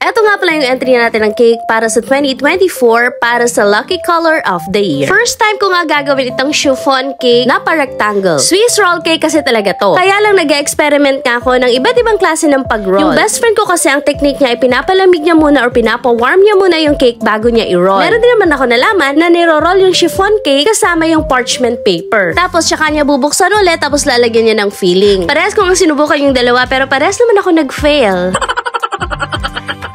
Eto nga pala yung entry natin ng cake para sa 2024 para sa Lucky Color of the Year. First time ko nga gagawin itong chiffon cake na pa-rectangle. Swiss roll cake kasi talaga to. Kaya lang nag-experiment nga ako ng iba't ibang klase ng pag-roll. Yung best friend ko kasi ang technique niya ay pinapalamig niya muna or pinapa-warm niya muna yung cake bago niya i-roll. Meron din naman ako nalaman na niro-roll yung chiffon cake kasama yung parchment paper. Tapos tsaka niya bubuksan ulit tapos lalagyan niya ng filling. Parehas ko nga sinubukan yung dalawa pero parehas naman ako nag-fail.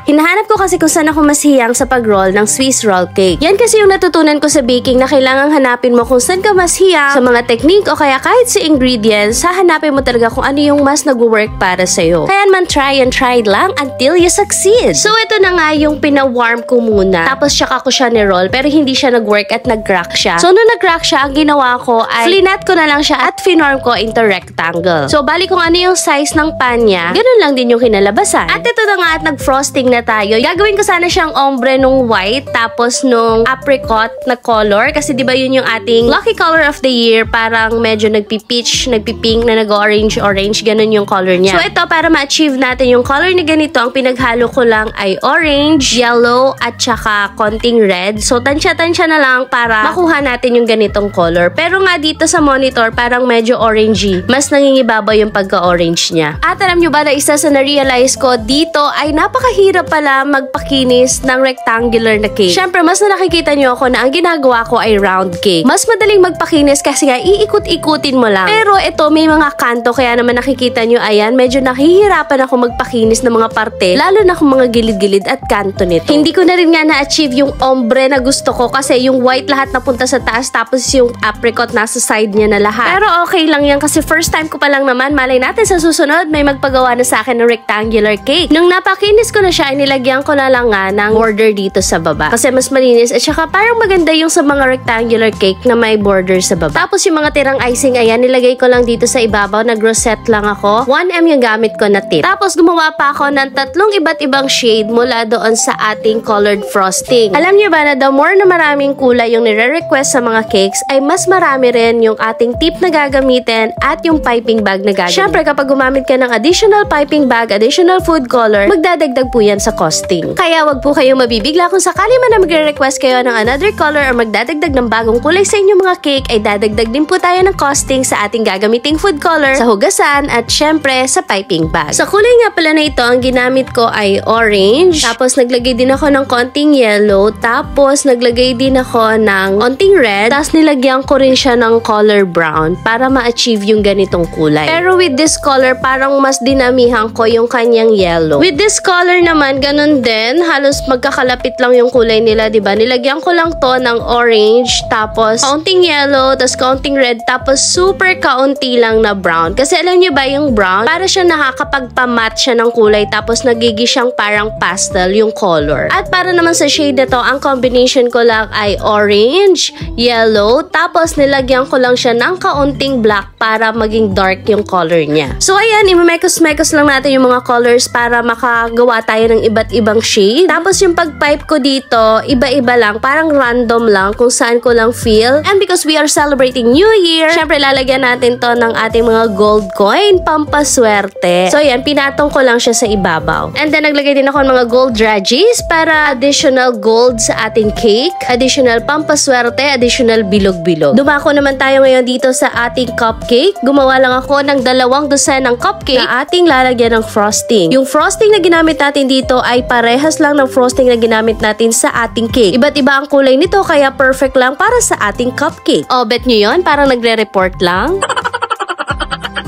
Hinahanap ko kasi kung saan ako mas hiyang sa pag-roll ng Swiss roll cake. Yan kasi yung natutunan ko sa baking na kailangang hanapin mo kung saan ka mas hiyang sa mga technique o kaya kahit sa ingredients, hahanapin mo talaga kung ano yung mas nag-work para sa'yo. Kaya man try and try lang until you succeed. So ito na nga yung pina-warm ko muna. Tapos tsaka ko siya ni-roll pero hindi siya nag-work at nag-crack siya. So nung nag-crack siya, ang ginawa ko ay flinat ko na lang siya at finorm ko into rectangle. So bali kung ano yung size ng pan niya, ganun lang din yung kinalabasan. At ito na nga at nag-frosting na tayo. Gagawin ko sana siyang ombre nung white tapos nung apricot na color kasi diba yun yung ating lucky color of the year, parang medyo nagpi-peach, nagpi-pink na nag-orange ganun yung color niya. So ito para ma-achieve natin yung color na ganito, ang pinaghalo ko lang ay orange, yellow at saka konting red. So tansya-tansya na lang para makuha natin yung ganitong color. Pero nga dito sa monitor parang medyo orangey. Mas nangingibabaw yung pagka-orange niya. At alam nyo ba na isa sa na-realize ko dito ay napakahirap pala magpakinis ng rectangular na cake. Syempre, mas na nakikita nyo ako na ang ginagawa ko ay round cake. Mas madaling magpakinis kasi nga iikot-ikutin mo lang. Pero ito, may mga kanto kaya naman nakikita nyo, ayan, medyo nahihirapan ako magpakinis ng mga parte, lalo na kung mga gilid-gilid at kanto nito. Hindi ko na rin nga na-achieve yung ombre na gusto ko kasi yung white lahat napunta sa taas tapos yung apricot nasa side niya na lahat. Pero okay lang yan kasi first time ko pa lang naman, malay natin sa susunod may magpagawa na sa akin ng rectangular cake. Nung napakinis ko na siya, nilagyan ko na lang nga ng border dito sa baba. Kasi mas malinis at saka parang maganda yung sa mga rectangular cake na may border sa baba. Tapos yung mga tirang icing, ayan, nilagay ko lang dito sa ibabaw. Nag-rosette lang ako. 1M yung gamit ko na tip. Tapos gumawa pa ako ng 3 iba't ibang shade mula doon sa ating colored frosting. Alam niyo ba na the more na maraming kulay yung nire-request sa mga cakes, ay mas marami rin yung ating tip na gagamitin at yung piping bag na gagamitin. Syempre, kapag gumamit ka ng additional piping bag, additional food color, magdadagdag po yan sa costing. Kaya wag po kayong mabibigla kung sakali man na magre-request kayo ng another color or magdadagdag ng bagong kulay sa inyong mga cake, ay dadagdag din po tayo ng costing sa ating gagamiting food color, sa hugasan at syempre sa piping bag. Sa kulay nga pala na ito, ang ginamit ko ay orange, tapos naglagay din ako ng konting yellow, tapos naglagay din ako ng konting red, tapos nilagyan ko rin siya ng color brown para ma-achieve yung ganitong kulay. Pero with this color, parang mas dinamihan ko yung kanyang yellow. With this color naman, ganun din, halos magkakalapit lang yung kulay nila, diba? Nilagyan ko lang to ng orange, tapos kaunting yellow, tapos kaunting red, tapos super kaunti lang na brown. Kasi alam nyo ba yung brown, para siya nakakapagpamat siya ng kulay, tapos nagigi siyang parang pastel yung color. At para naman sa shade na to, ang combination ko lang ay orange, yellow, tapos nilagyan ko lang siya ng kaunting black para maging dark yung color niya. So ayan, imemekos-mekos lang natin yung mga colors para makagawa tayo ng iba't ibang shade. Tapos yung pag-pipe ko dito, iba-iba lang, parang random lang kung saan ko lang feel. And because we are celebrating New Year, syempre lalagyan natin to ng ating mga gold coin, pampaswerte. So ayan, pinatong ko lang siya sa ibabaw. And then naglagay din ako ng mga gold dredges para additional gold sa ating cake, additional pampaswerte, additional bilog-bilog. Dumako naman tayo ngayon dito sa ating cupcake. Gumawa lang ako ng 2 dosen ng cupcake na ating lalagyan ng frosting. Yung frosting na ginamit natin dito ay parehas lang ng frosting na ginamit natin sa ating cake. Iba't iba ang kulay nito kaya perfect lang para sa ating cupcake. O, bet nyo yun? Parang nagre-report lang.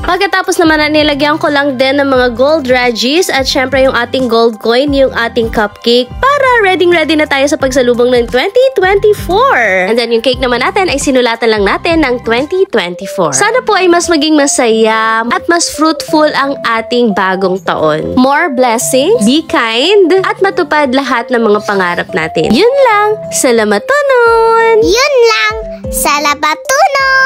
Pagkatapos naman na nilagyan ko lang din ng mga gold dredges at syempre yung ating gold coin, yung ating cupcake para ready na tayo sa pagsalubong ng 2024. And then yung cake naman natin ay sinulatan lang natin ng 2024. Sana po ay mas maging masaya at mas fruitful ang ating bagong taon. More blessings, be kind, at matupad lahat ng mga pangarap natin. Yun lang. Salamat tunon! Yun lang. Salamat tunon!